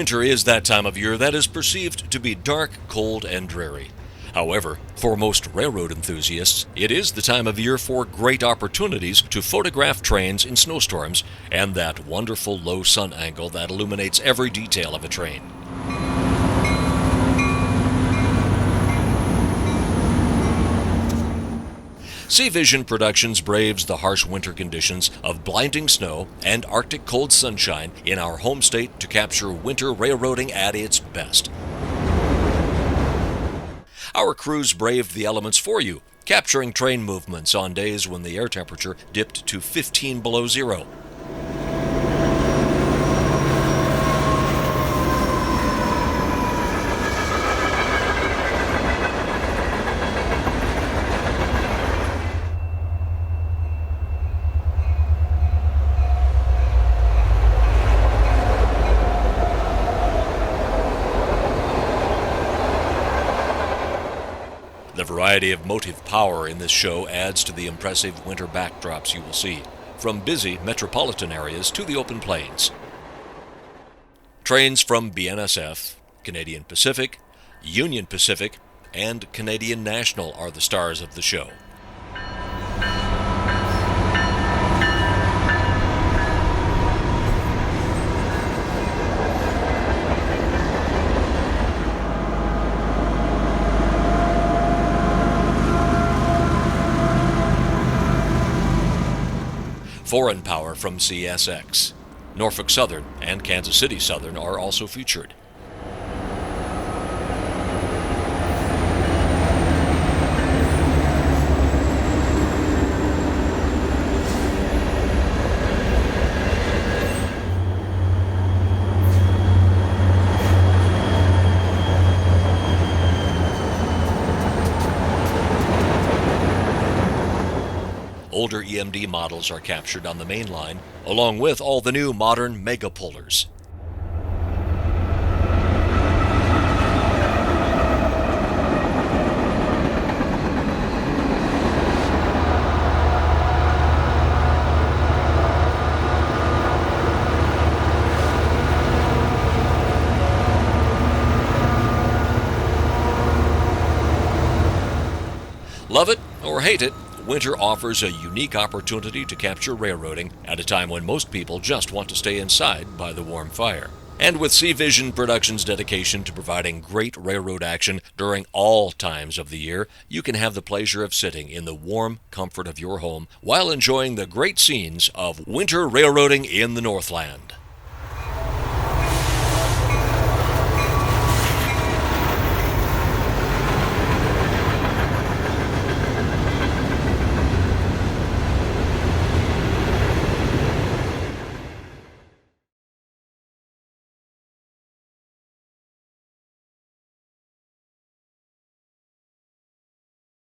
Winter is that time of year that is perceived to be dark, cold, and dreary. However, for most railroad enthusiasts, it is the time of year for great opportunities to photograph trains in snowstorms and that wonderful low sun angle that illuminates every detail of a train. C-Vision Productions braves the harsh winter conditions of blinding snow and Arctic cold sunshine in our home state to capture winter railroading at its best. Our crews braved the elements for you, capturing train movements on days when the air temperature dipped to 15 below zero. The variety of motive power in this show adds to the impressive winter backdrops you will see, from busy metropolitan areas to the open plains. Trains from BNSF, Canadian Pacific, Union Pacific, and Canadian National are the stars of the show. Foreign power from CSX. Norfolk Southern and Kansas City Southern are also featured. Older EMD models are captured on the main line, along with all the new modern megapullers. Love it or hate it, winter offers a unique opportunity to capture railroading at a time when most people just want to stay inside by the warm fire. And with C-Vision Productions' dedication to providing great railroad action during all times of the year, you can have the pleasure of sitting in the warm comfort of your home while enjoying the great scenes of winter railroading in the Northland.